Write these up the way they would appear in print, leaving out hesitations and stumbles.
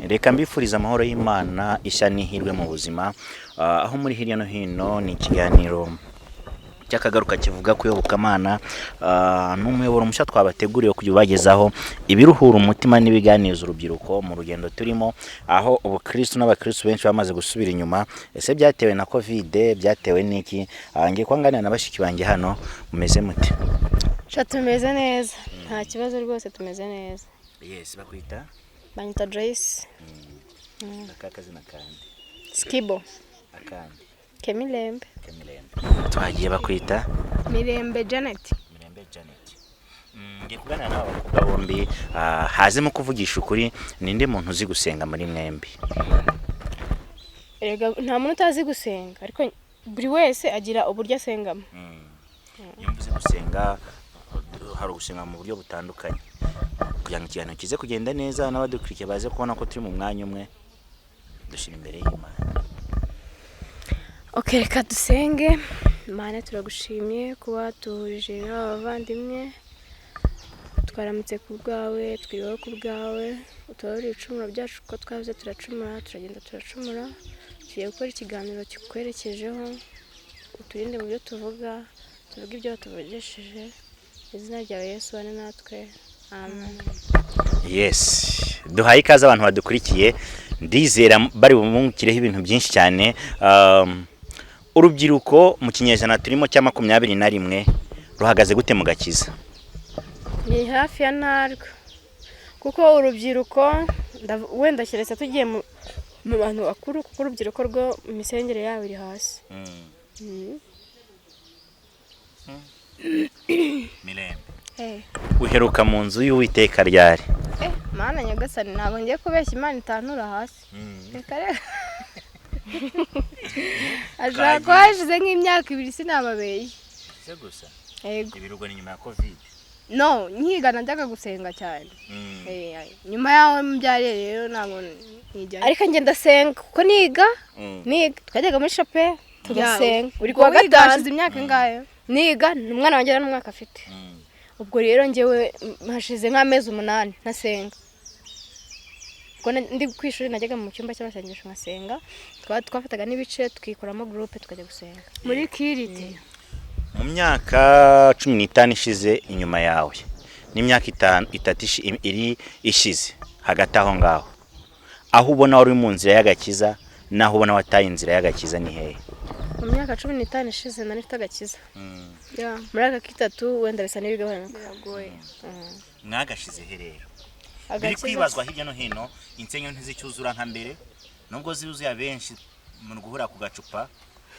Reka mbifuriza amahoro y'Imana ishya n'ihirwe mu buzima aho muri hirya no hino. Ni ikiganiro cyakagaruka kivuga ku iyobokamana n'umuyoboro mushya twabateguriye kujya ubagezaho ibiruhura umutima n'ibiganiza urubyiruko mu rugendo turimo, aho ubukristo n'abakristo benshi bamaze gusubira inyuma. Ese byatewe na covid, byatewe n'iki? Ngiye kwanganira na bashiki banjye hano. Mumeze mute? Tumeze neza, nta kibazo rwose, tumeze neza. Yes, bakwita Banyita Joyce. akakazina kandi Skibo. akandi Kemilembe. twagiye bakwita Mirembe Janet. Mirembe Janet. Ngiye kuganira n'aba bakobwa bombi, hazemo kuvugisha ukuri. Ninde muntu uzi gusenga muri mwembi? Erega nta muntu utazi gusenga, ariko buri wese agira uburyo asengamo. Iyo mvuze gusenga, hari gusenga mu buryo butandukanye kugira ngo ikiganiro kize kugenda neza n'abadukurikiye baze kubona ko turi mu mwanya umwe dushira imbere y'Imana. Okay, reka dusenge. Mana, turagushimiye kuba tuhurije n'abavandimwe, twaramutse ku bwawe, twibaho ku bwawe, utubabarire ibicumuro byacu kuko twavuze turacumura, turagenda turacumura. Tugiye gukora ikiganiro kikwerekejeho, uturinde mu byo tuvuga, tuvuge ibyo watuvugesheje. Izina ryawe Yesu wane natwe, amen. Yes, duhaye ikaze abantu badukurikiye, ndizera bari bumukireho ibintu byinshi cyane. Urubyiruko mu kinyejana turimo cya 21 ruhagaze gute mu gakiza? Ni hafi ya ntarwo, kuko urubyiruko wenda keretse tugiye mu bantu bakuru, kuko urubyiruko rwo imisengere yabo iri hasi. Mirembe, Uheruka mu nzu y'Uwiteka ryari? Mana nyagasani, ntabwo ngiye kubeshya, Imana itantura hasi. Reka reka ashaka ko hashize nk'imyaka 2 sinababeye. Se gusa Yego. ibirugo ni nyuma ya covid. No, nkiga najyaga gusenga cyane. Nyuma yaho mbyariye rero ntabwo nijya. Ariko njye ndasenga kuko niga twajyaga muri chape tugasenga. Uri kuwa gatanu hashize imyaka ingahe? Niga umwana wanjye n'umwaka afite. Ubwo rero njyewe hashize nk'amezi 8 ntasenga. Ubwo ndi kwishuri najyaga mu cyumba cy'abasengesho ngasenga, twafataga n'ibice tukikoramo groupe tukajya gusenga. Muri kirite. Mu myaka 15 ishize inyuma yawe, n'imyaka 3 iri ishize hagati aho ngaho, aho ubona wari mu nzira y'agakiza naho ubona wataye inzira y'agakiza ni hehe? Mu myaka 15 ishize nari mfite agakiza. Muri aka kitatu wenda bisa n'ibigabanuka. Biragoye. Mwagashize he rero? Biri kwibazwa hirya no hino, insenyo ntizicyuzura nka mbere, nubwo ziuzuye abenshi mu guhura ku gacupa.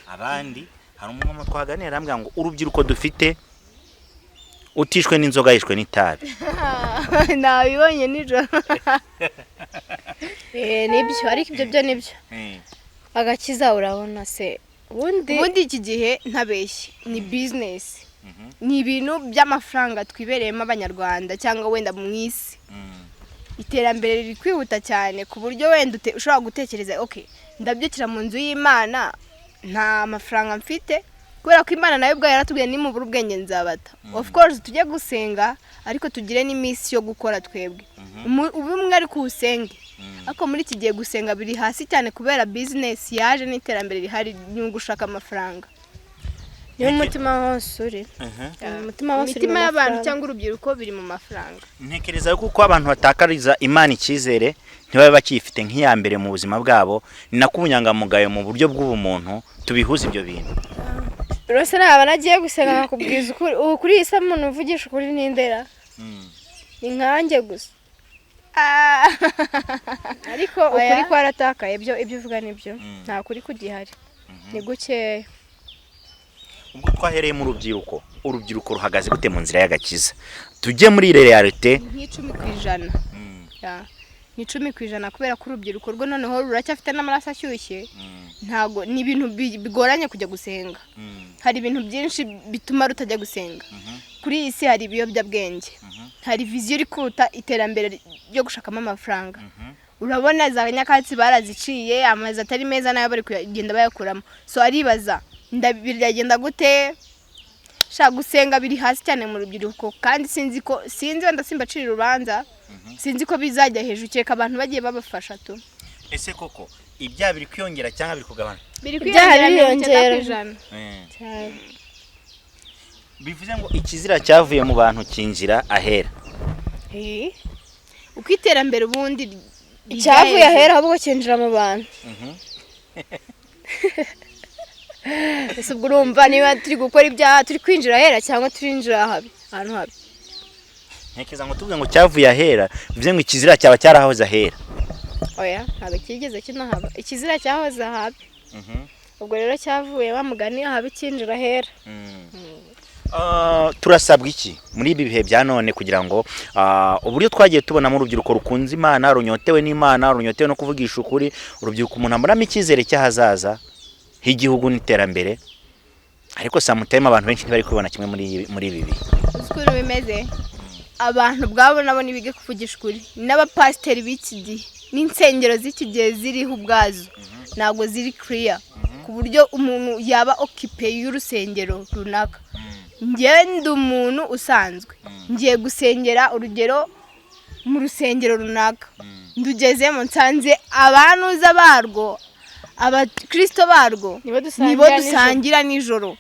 Abandi hari umwe twaganira arambwira ngo urubyiruko dufite utishwe n'inzoga yishwe n'itabi. Nabibonye nijoro. Nibyo, ariko ibyo byo nibyo. Agakiza urabona se, ubundi iki gihe ntabeshye ni business. Ni ibintu by'amafaranga twibereyemo abanyarwanda cyangwa wenda mu isi. Iterambere riri kwihuta cyane ku buryo wenda ushobora gutekereza okay, ndabyukira mu nzu y'Imana nta mafaranga mfite, kubera ko Imana nayo ubwo yaratubwiye ni mu burubwenge nzabata. Of course tujye gusenga, ariko tugire n'imisi yo gukora twebwe. Ubumwe ari kusenge. Ako muri iki gihe gusenga biri hasi cyane kubera business yaje n'iterambere rihari n'ugushaka amafaranga. Niyo mutima wose uri. Umutima y'abantu cyangwa urubyiruko biri mu mafaranga. Ntekereza yuko abantu batakariza Imana icyizere ntibabe bakifite nk'iya mbere mu buzima bwabo, ni nakubunyangamugayo mu buryo bw'ubumuntu tubihuza ibyo bintu. Rose naba nagiye gusenga nakubwiza ukuri isa muntu uvugisha ukuri n'indera. Ni nkanjye gusa. Ariko ukuri kwaratakaye, ibyo uvuga nibyo. Nta kuri kugihari. Ni gukeya. Ubwo twahereye mu urubyiruko ruhagaze gute mu nzira y'agakiza? Tujye muri realite nk'icumi%. Ni 10% kubera ko urubyiruko rwo noneho ruracyafite n'amaraso ashyushye. Ntago ni ibintu bigoranye kujya gusenga. Hari ibintu byinshi bituma rutajya gusenga. Kuri iyi si hari ibiyobyabwenge. Hari vision iri kuta iterambere ryo gushakamo amafaranga. Urabona za nyakatsi baraziciye, amazi atari meza nayo bari kugenda bayakuramo. So aribaza ndabiragenda gute? Shaka gusenga biri hasi cyane mu rubyiruko, kandi sinzi wenda simbacira urubanza, sinzi ko bizajya hejuru cyeka abantu bagiye babafasha tu. Ese koko ibyaha biri kwiyongera cyangwa biri kugabana? Biri kwiyongera. Bivuze ngo ikizira cyavuye mu bantu kinjira ahera. Uko iterambere ubundi cyavuye ahera ahubwo kinjira mu bantu. Ese ubwo urumva niba turi gukora ibyaha turi kwinjira ahera cyangwa turinjira ahantu habi? Ntekeza ngo tuvuge ngo cyavuye ahera, bivuze ngo ikizira cyaba cyarahoze ahera. Oya, ntabwo kigeze kinahaba. Ikizira cyahoze ahabi. Ubwo rero cyavuye bamugani ahabi kinjira ahera. Turasabwa iki muri ibi bihe bya none kugira ngo uburyo twagiye tubona mu rubyiruko rukunze Imana, runyotewe n'Imana, runyotewe no kuvugisha ukuri, urubyiruko umuntu ambonamo icyizere cy'ahazaza h'igihugu n'iterambere, ariko samutema abantu benshi ntibari kubona kimwe muri ibi bihe. Ukuntu bimeze, abantu bwabo nabo nibige kuvugisha ukuri, n'abapasiteri b'iki gihe n'insengero z'iki gihe ziriho ubwazo ntabwo ziri clear ku buryo umuntu yaba occupé y'urusengero runaka. Ngende umuntu usanzwe ngiye gusengera urugero mu rusengero runaka, ndugezemo nsanze abanuza barwo, abakristo barwo nibo dusangira nijoro.